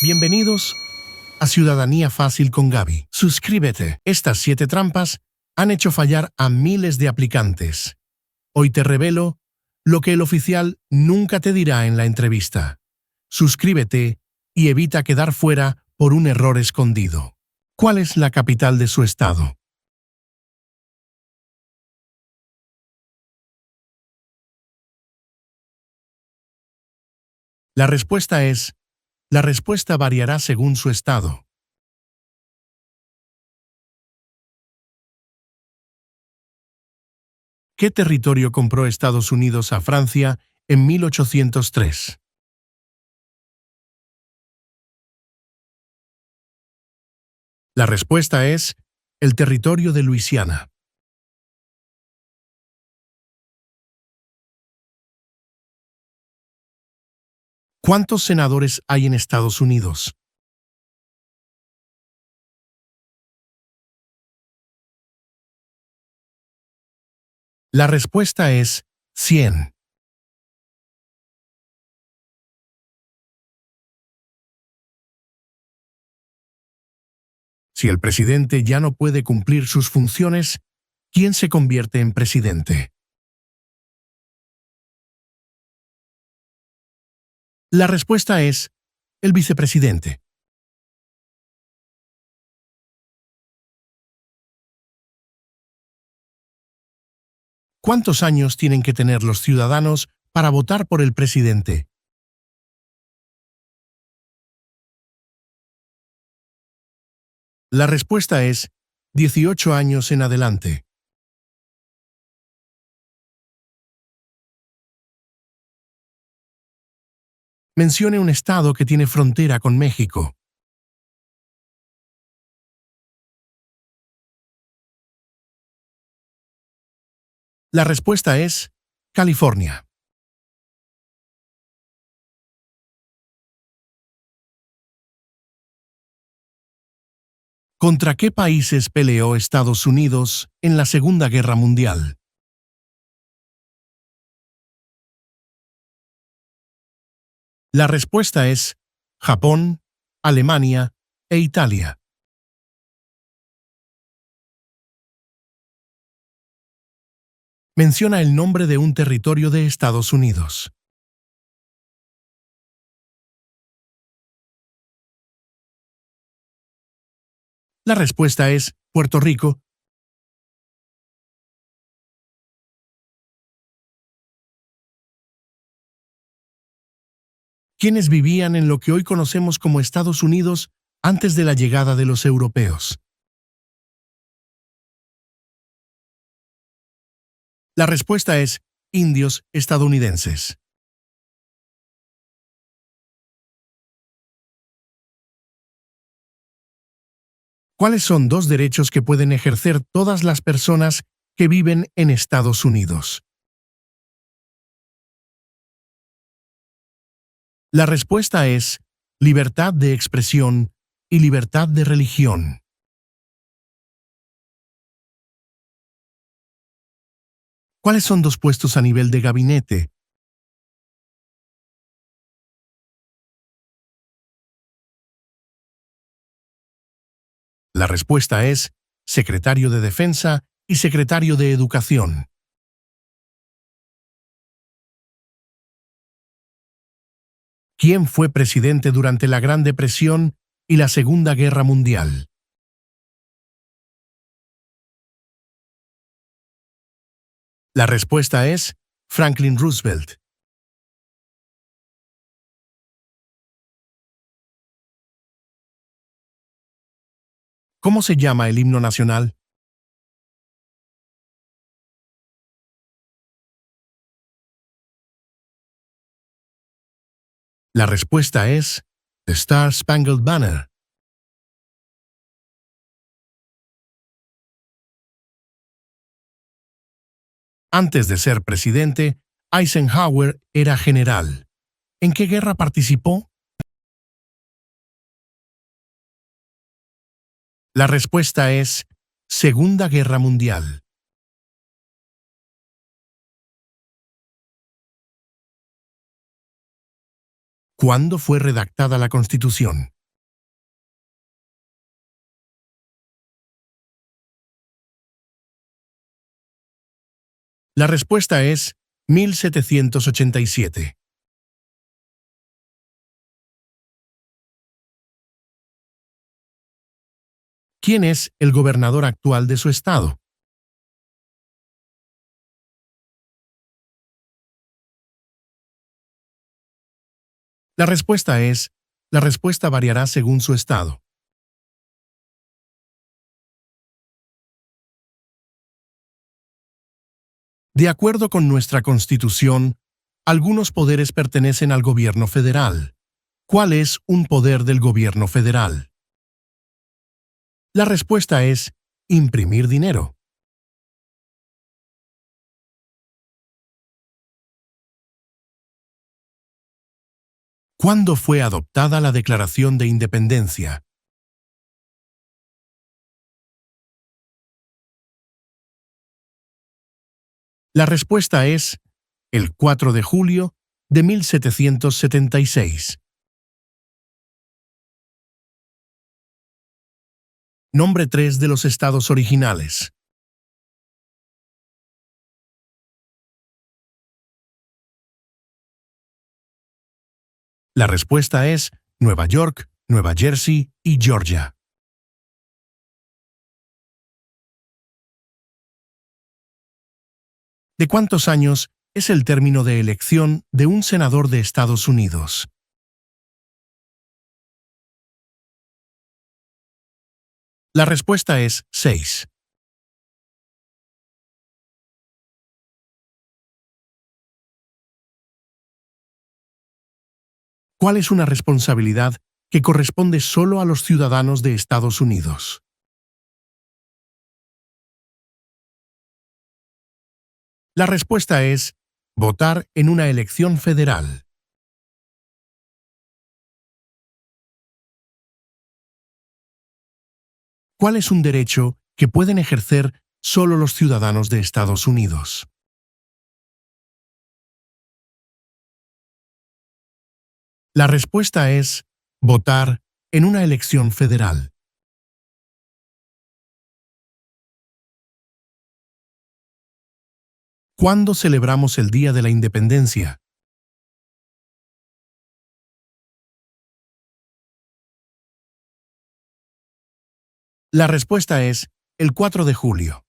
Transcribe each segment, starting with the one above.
Bienvenidos a Ciudadanía Fácil con Gaby. Suscríbete. Estas 7 trampas han hecho fallar a miles de aplicantes. Hoy te revelo lo que el oficial nunca te dirá en la entrevista. Suscríbete y evita quedar fuera por un error escondido. ¿Cuál es la capital de su estado? La respuesta variará según su estado. ¿Qué territorio compró Estados Unidos a Francia en 1803? La respuesta es el territorio de Luisiana. ¿Cuántos senadores hay en Estados Unidos? La respuesta es 100. Si el presidente ya no puede cumplir sus funciones, ¿quién se convierte en presidente? La respuesta es el vicepresidente. ¿Cuántos años tienen que tener los ciudadanos para votar por el presidente? La respuesta es 18 años en adelante. Mencione un estado que tiene frontera con México. La respuesta es California. ¿Contra qué países peleó Estados Unidos en la Segunda Guerra Mundial? La respuesta es Japón, Alemania e Italia. Menciona el nombre de un territorio de Estados Unidos. La respuesta es Puerto Rico. ¿Quiénes vivían en lo que hoy conocemos como Estados Unidos antes de la llegada de los europeos? La respuesta es indios estadounidenses. ¿Cuáles son 2 derechos que pueden ejercer todas las personas que viven en Estados Unidos? La respuesta es libertad de expresión y libertad de religión. ¿Cuáles son 2 puestos a nivel de gabinete? La respuesta es secretario de Defensa y secretario de Educación. ¿Quién fue presidente durante la Gran Depresión y la Segunda Guerra Mundial? La respuesta es Franklin Roosevelt. ¿Cómo se llama el himno nacional? La respuesta es The Star Spangled Banner. Antes de ser presidente, Eisenhower era general. ¿En qué guerra participó? La respuesta es Segunda Guerra Mundial. ¿Cuándo fue redactada la Constitución? La respuesta es 1787. ¿Quién es el gobernador actual de su estado? La respuesta es, la respuesta variará según su estado. De acuerdo con nuestra Constitución, algunos poderes pertenecen al gobierno federal. ¿Cuál es un poder del gobierno federal? La respuesta es imprimir dinero. ¿Cuándo fue adoptada la Declaración de Independencia? La respuesta es el 4 de julio de 1776. Nombre 3 de los estados originales. La respuesta es Nueva York, Nueva Jersey y Georgia. ¿De cuántos años es el término de elección de un senador de Estados Unidos? La respuesta es 6. ¿Cuál es una responsabilidad que corresponde solo a los ciudadanos de Estados Unidos? La respuesta es votar en una elección federal. ¿Cuál es un derecho que pueden ejercer solo los ciudadanos de Estados Unidos? La respuesta es votar en una elección federal. ¿Cuándo celebramos el Día de la Independencia? La respuesta es el 4 de julio.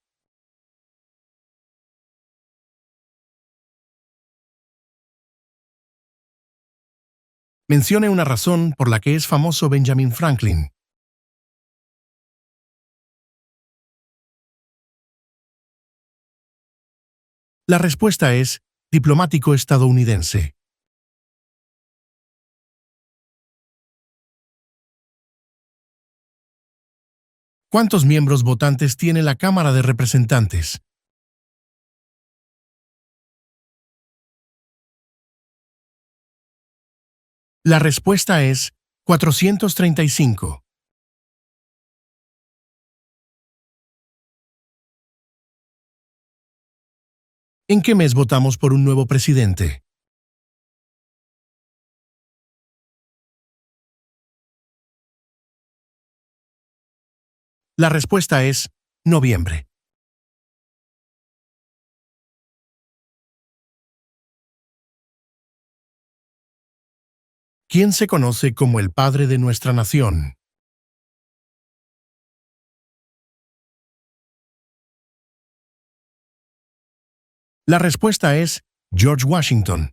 Mencione una razón por la que es famoso Benjamin Franklin. La respuesta es diplomático estadounidense. ¿Cuántos miembros votantes tiene la Cámara de Representantes? La respuesta es 435. ¿En qué mes votamos por un nuevo presidente? La respuesta es noviembre. ¿Quién se conoce como el padre de nuestra nación? La respuesta es George Washington.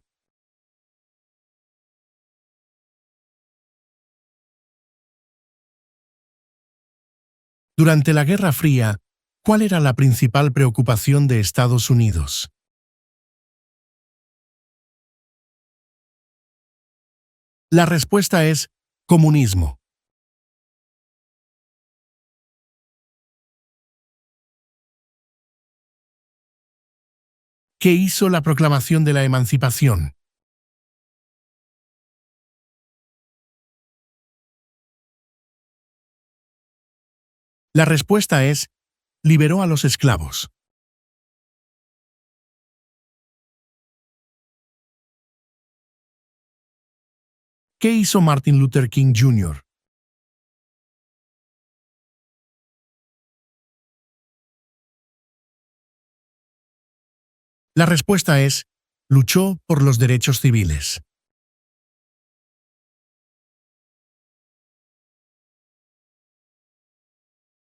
Durante la Guerra Fría, ¿cuál era la principal preocupación de Estados Unidos? La respuesta es comunismo. ¿Qué hizo la proclamación de la emancipación? La respuesta es liberó a los esclavos. ¿Qué hizo Martin Luther King Jr.? La respuesta es, luchó por los derechos civiles.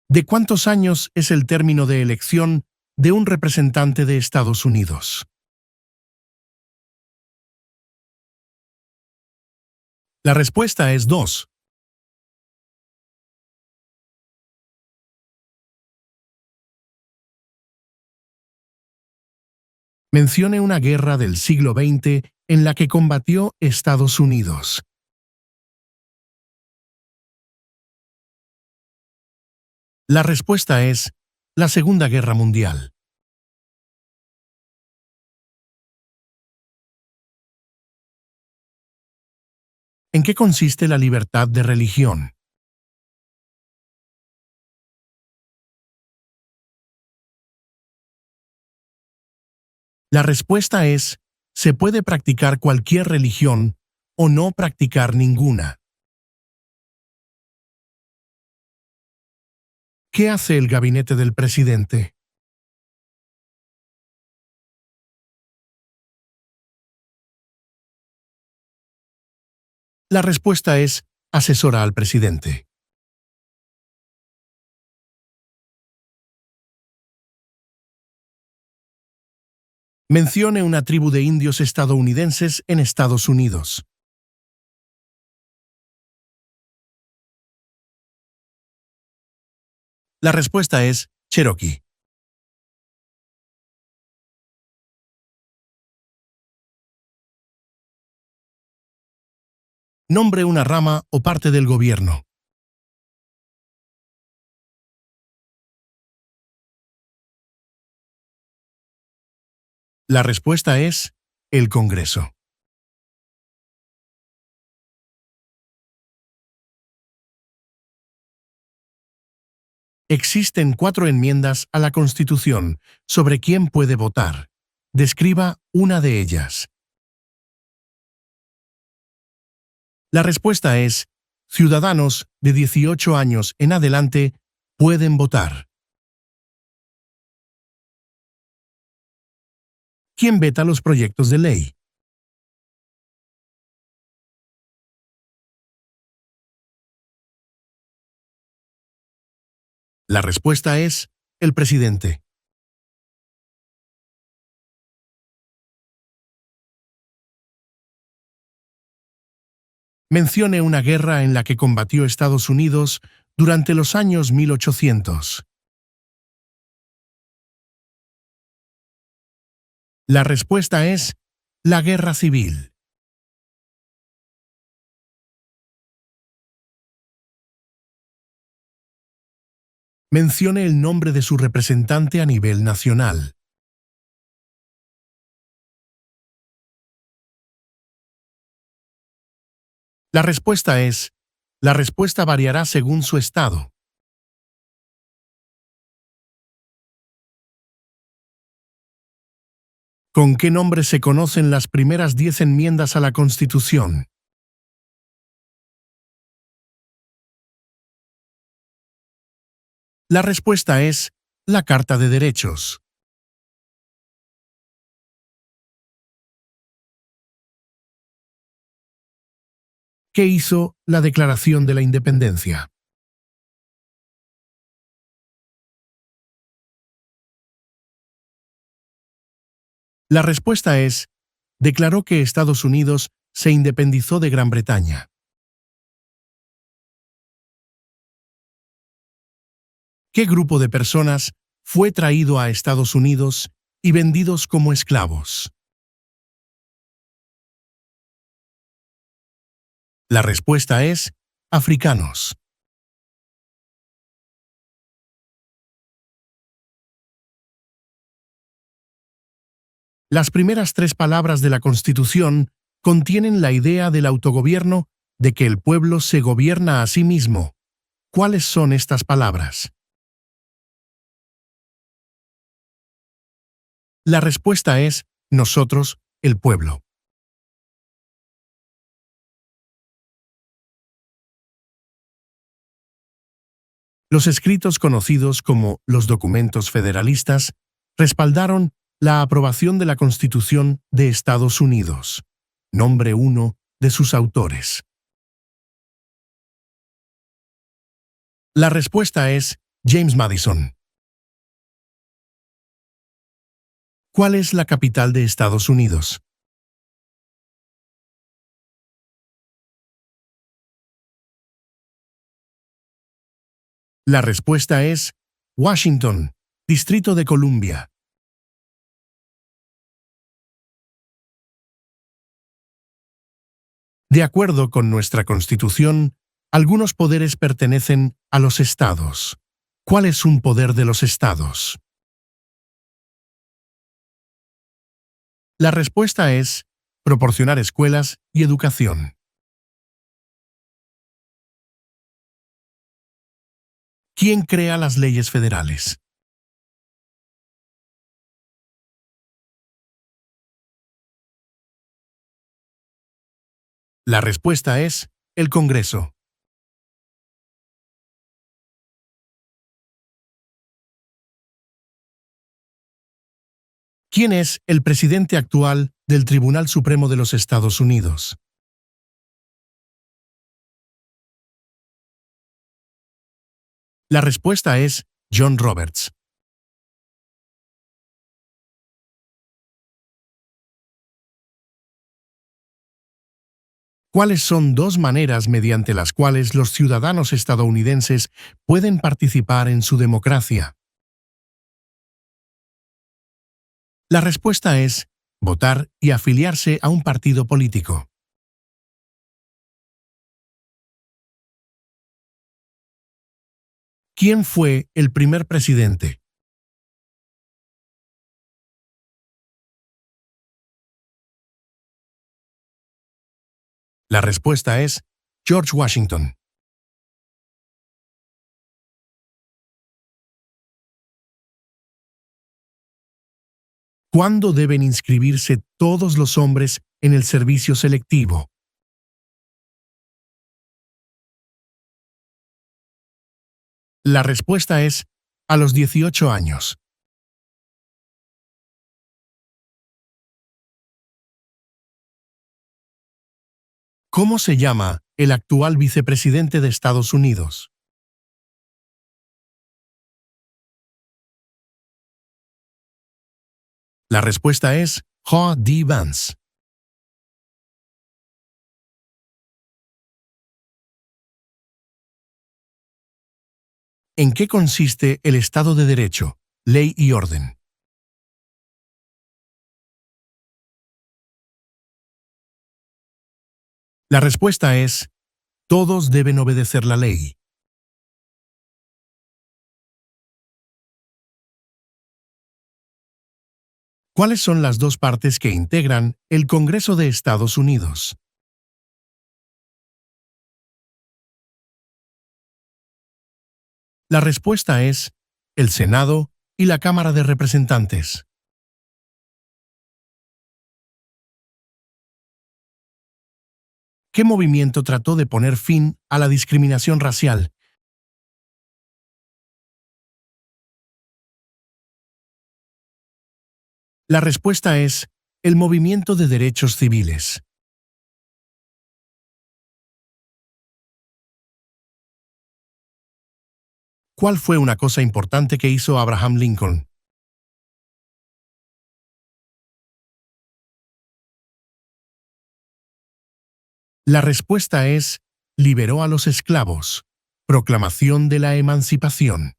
¿De cuántos años es el término de elección de un representante de Estados Unidos? La respuesta es 2. Mencione una guerra del siglo XX en la que combatió Estados Unidos. La respuesta es la Segunda Guerra Mundial. ¿En qué consiste la libertad de religión? La respuesta es, se puede practicar cualquier religión o no practicar ninguna. ¿Qué hace el gabinete del presidente? La respuesta es, asesora al presidente. Mencione una tribu de indios estadounidenses en Estados Unidos. La respuesta es Cherokee. Nombre una rama o parte del gobierno. La respuesta es el Congreso. Existen 4 enmiendas a la Constitución sobre quién puede votar. Describa una de ellas. La respuesta es, ciudadanos de 18 años en adelante pueden votar. ¿Quién veta los proyectos de ley? La respuesta es el presidente. Mencione una guerra en la que combatió Estados Unidos durante los años 1800. La respuesta es la Guerra Civil. Mencione el nombre de su representante a nivel nacional. La respuesta es, la respuesta variará según su estado. ¿Con qué nombre se conocen las primeras 10 enmiendas a la Constitución? La respuesta es la Carta de Derechos. ¿Qué hizo la Declaración de la Independencia? La respuesta es, declaró que Estados Unidos se independizó de Gran Bretaña. ¿Qué grupo de personas fue traído a Estados Unidos y vendidos como esclavos? La respuesta es, africanos. Las primeras 3 palabras de la Constitución contienen la idea del autogobierno de que el pueblo se gobierna a sí mismo. ¿Cuáles son estas palabras? La respuesta es, nosotros, el pueblo. Los escritos conocidos como los documentos federalistas respaldaron la aprobación de la Constitución de Estados Unidos. Nombre uno de sus autores. La respuesta es James Madison. ¿Cuál es la capital de Estados Unidos? La respuesta es Washington, Distrito de Columbia. De acuerdo con nuestra Constitución, algunos poderes pertenecen a los estados. ¿Cuál es un poder de los estados? La respuesta es proporcionar escuelas y educación. ¿Quién crea las leyes federales? La respuesta es el Congreso. ¿Quién es el presidente actual del Tribunal Supremo de los Estados Unidos? La respuesta es John Roberts. ¿Cuáles son dos maneras mediante las cuales los ciudadanos estadounidenses pueden participar en su democracia? La respuesta es votar y afiliarse a un partido político. ¿Quién fue el primer presidente? La respuesta es George Washington. ¿Cuándo deben inscribirse todos los hombres en el servicio selectivo? La respuesta es a los 18 años. ¿Cómo se llama el actual vicepresidente de Estados Unidos? La respuesta es J.D. Vance. ¿En qué consiste el Estado de Derecho, ley y orden? La respuesta es todos deben obedecer la ley. ¿Cuáles son las dos partes que integran el Congreso de Estados Unidos? La respuesta es el Senado y la Cámara de Representantes. ¿Qué movimiento trató de poner fin a la discriminación racial? La respuesta es el movimiento de derechos civiles. ¿Cuál fue una cosa importante que hizo Abraham Lincoln? La respuesta es liberó a los esclavos. Proclamación de la emancipación.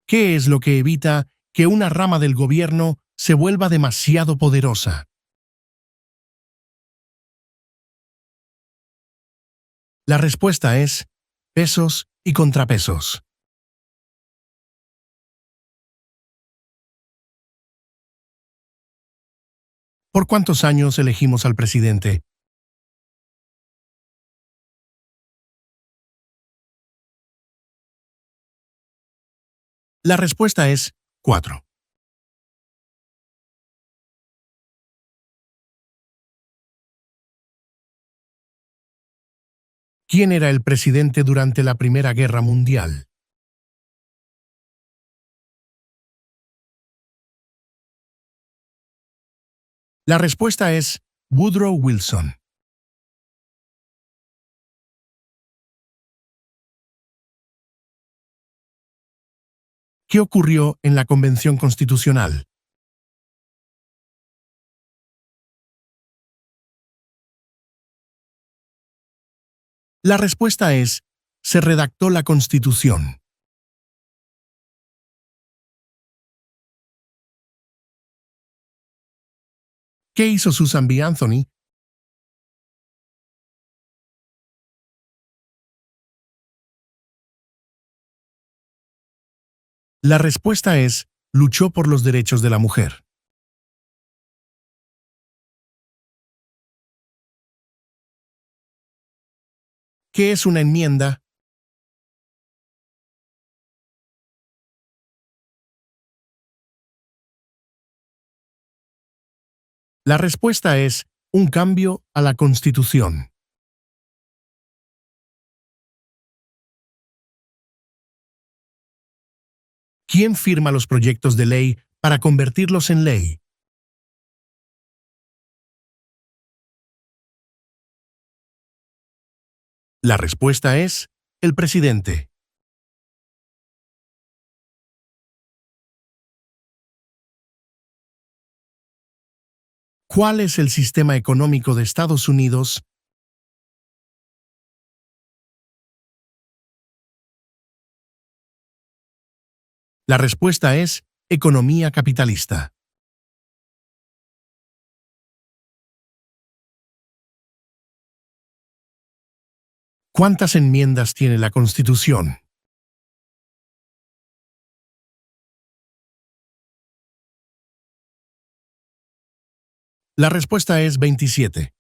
¿Qué es lo que evita que una rama del gobierno se vuelva demasiado poderosa? La respuesta es pesos y contrapesos. ¿Por cuántos años elegimos al presidente? La respuesta es 4. ¿Quién era el presidente durante la Primera Guerra Mundial? La respuesta es Woodrow Wilson. ¿Qué ocurrió en la Convención Constitucional? La respuesta es, se redactó la Constitución. ¿Qué hizo Susan B. Anthony? La respuesta es, luchó por los derechos de la mujer. ¿Qué es una enmienda? La respuesta es, un cambio a la Constitución. ¿Quién firma los proyectos de ley para convertirlos en ley? La respuesta es, el presidente. ¿Cuál es el sistema económico de Estados Unidos? La respuesta es, economía capitalista. ¿Cuántas enmiendas tiene la Constitución? La respuesta es 27.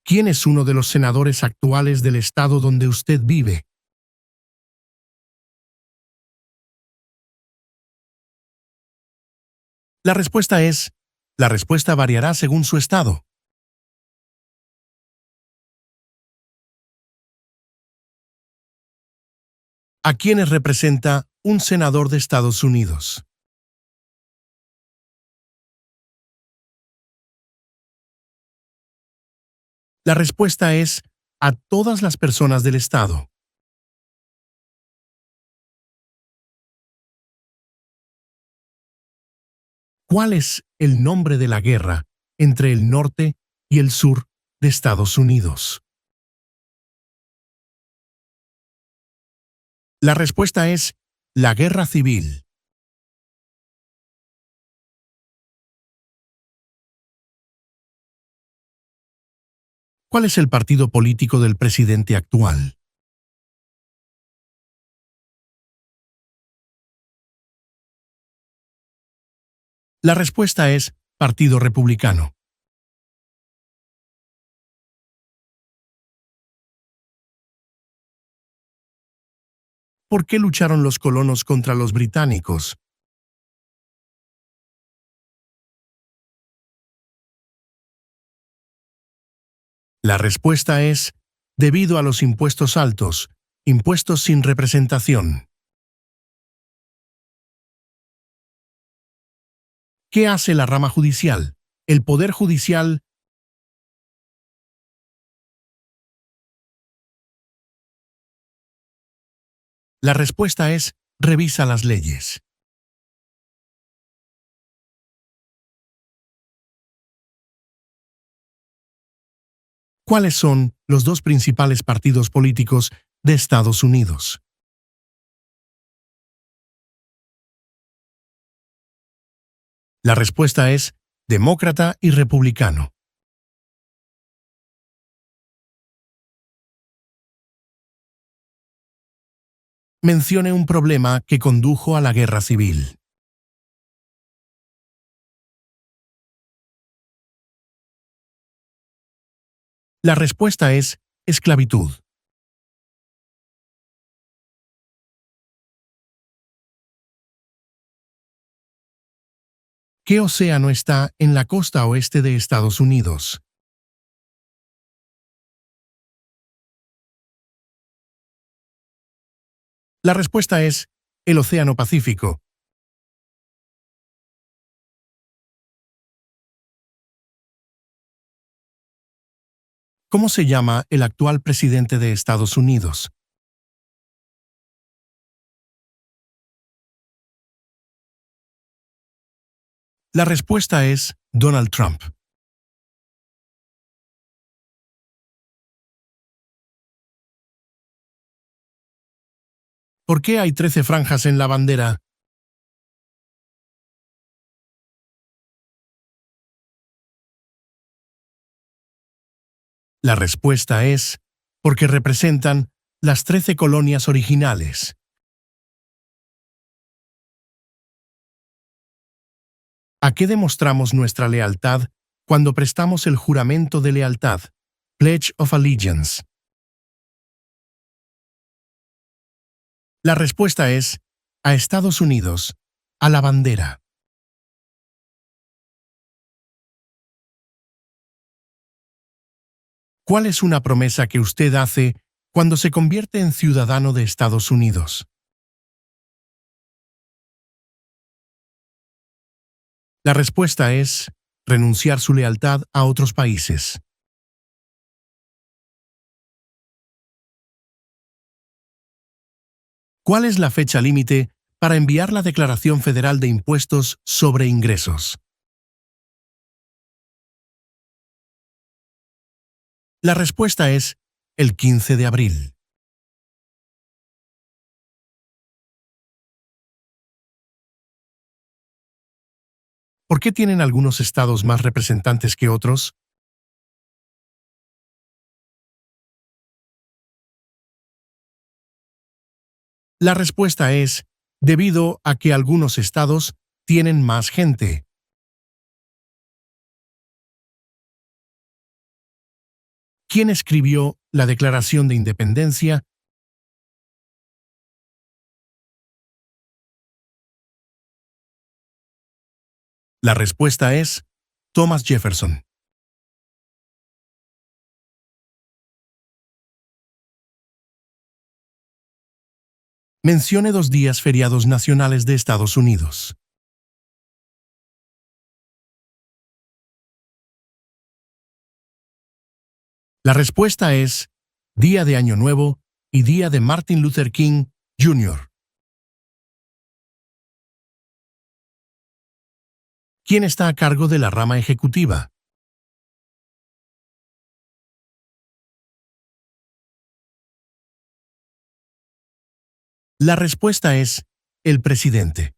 ¿Quién es uno de los senadores actuales del estado donde usted vive? La respuesta es, la respuesta variará según su estado. ¿A quiénes representa un senador de Estados Unidos? La respuesta es, a todas las personas del estado. ¿Cuál es el nombre de la guerra entre el norte y el sur de Estados Unidos? La respuesta es, la guerra civil. ¿Cuál es el partido político del presidente actual? La respuesta es, Partido Republicano. ¿Por qué lucharon los colonos contra los británicos? La respuesta es, debido a los impuestos altos, impuestos sin representación. ¿Qué hace la rama judicial? El Poder Judicial. La respuesta es, revisa las leyes. ¿Cuáles son los dos principales partidos políticos de Estados Unidos? La respuesta es, demócrata y republicano. Mencione un problema que condujo a la guerra civil. La respuesta es, esclavitud. ¿Qué océano está en la costa oeste de Estados Unidos? La respuesta es el Océano Pacífico. ¿Cómo se llama el actual presidente de Estados Unidos? La respuesta es Donald Trump. ¿Por qué hay 13 franjas en la bandera? La respuesta es porque representan las 13 colonias originales. ¿A qué demostramos nuestra lealtad cuando prestamos el juramento de lealtad? Pledge of Allegiance. La respuesta es a Estados Unidos, a la bandera. ¿Cuál es una promesa que usted hace cuando se convierte en ciudadano de Estados Unidos? La respuesta es renunciar su lealtad a otros países. ¿Cuál es la fecha límite para enviar la Declaración Federal de Impuestos sobre Ingresos? La respuesta es el 15 de abril. ¿Por qué tienen algunos estados más representantes que otros? La respuesta es debido a que algunos estados tienen más gente. ¿Quién escribió la Declaración de Independencia? La respuesta es Thomas Jefferson. Mencione 2 días feriados nacionales de Estados Unidos. La respuesta es Día de Año Nuevo y Día de Martin Luther King, Jr. ¿Quién está a cargo de la rama ejecutiva? La respuesta es el presidente.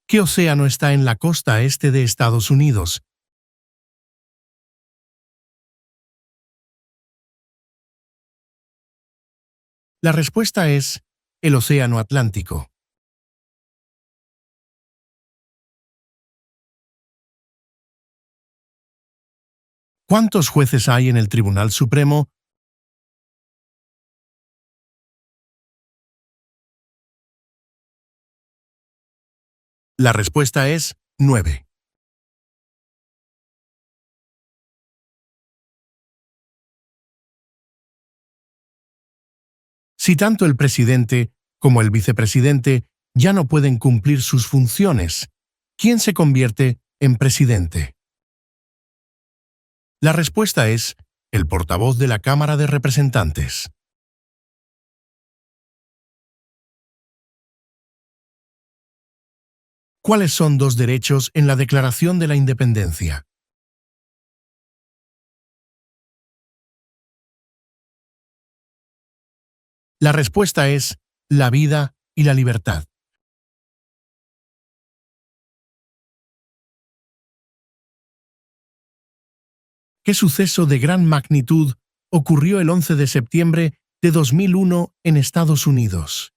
¿Qué océano está en la costa este de Estados Unidos? La respuesta es el Océano Atlántico. ¿Cuántos jueces hay en el Tribunal Supremo? La respuesta es 9. Si tanto el presidente como el vicepresidente ya no pueden cumplir sus funciones, ¿quién se convierte en presidente? La respuesta es el portavoz de la Cámara de Representantes. ¿Cuáles son 2 derechos en la Declaración de la Independencia? La respuesta es la vida y la libertad. ¿Qué suceso de gran magnitud ocurrió el 11 de septiembre de 2001 en Estados Unidos?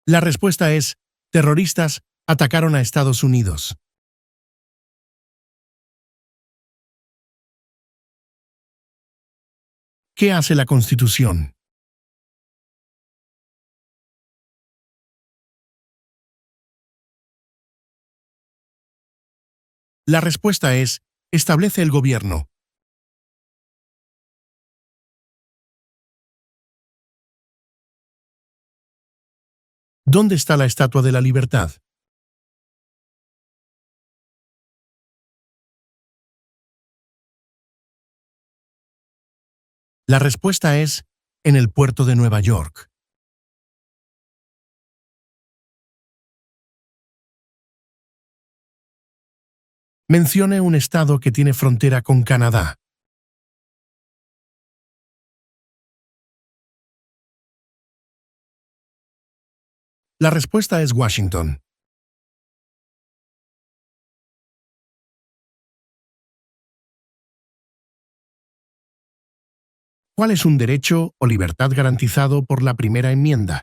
La respuesta es terroristas atacaron a Estados Unidos. ¿Qué hace la Constitución? La respuesta es, establece el gobierno. ¿Dónde está la Estatua de la Libertad? La respuesta es, en el puerto de Nueva York. Mencione un estado que tiene frontera con Canadá. La respuesta es Washington. ¿Cuál es un derecho o libertad garantizado por la primera enmienda?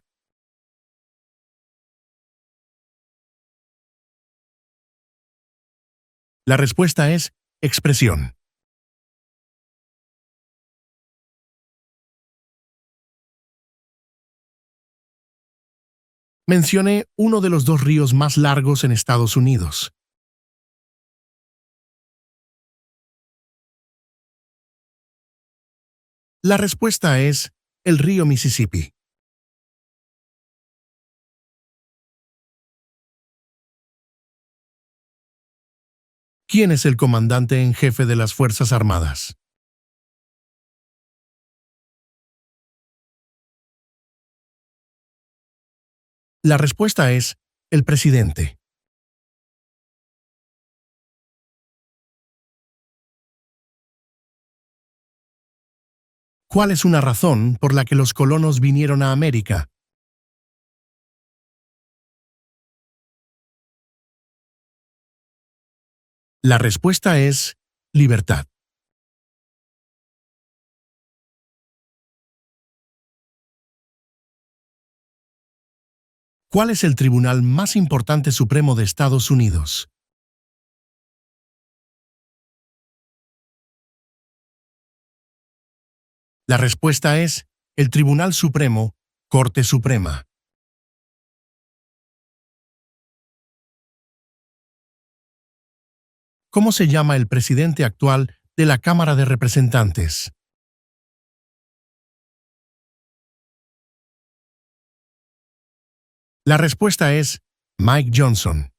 La respuesta es expresión. Mencione uno de los dos ríos más largos en Estados Unidos. La respuesta es el río Mississippi. ¿Quién es el comandante en jefe de las Fuerzas Armadas? La respuesta es el presidente. ¿Cuál es una razón por la que los colonos vinieron a América? La respuesta es libertad. ¿Cuál es el tribunal más importante supremo de Estados Unidos? La respuesta es el Tribunal Supremo, Corte Suprema. ¿Cómo se llama el presidente actual de la Cámara de Representantes? La respuesta es Mike Johnson.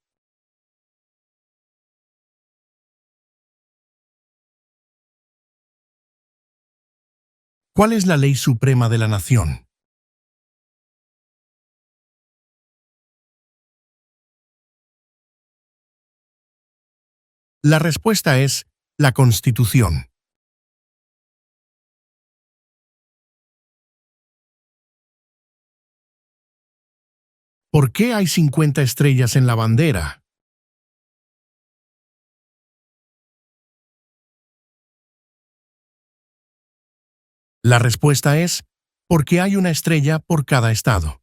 ¿Cuál es la ley suprema de la nación? La respuesta es la Constitución. ¿Por qué hay 50 estrellas en la bandera? La respuesta es porque hay una estrella por cada estado.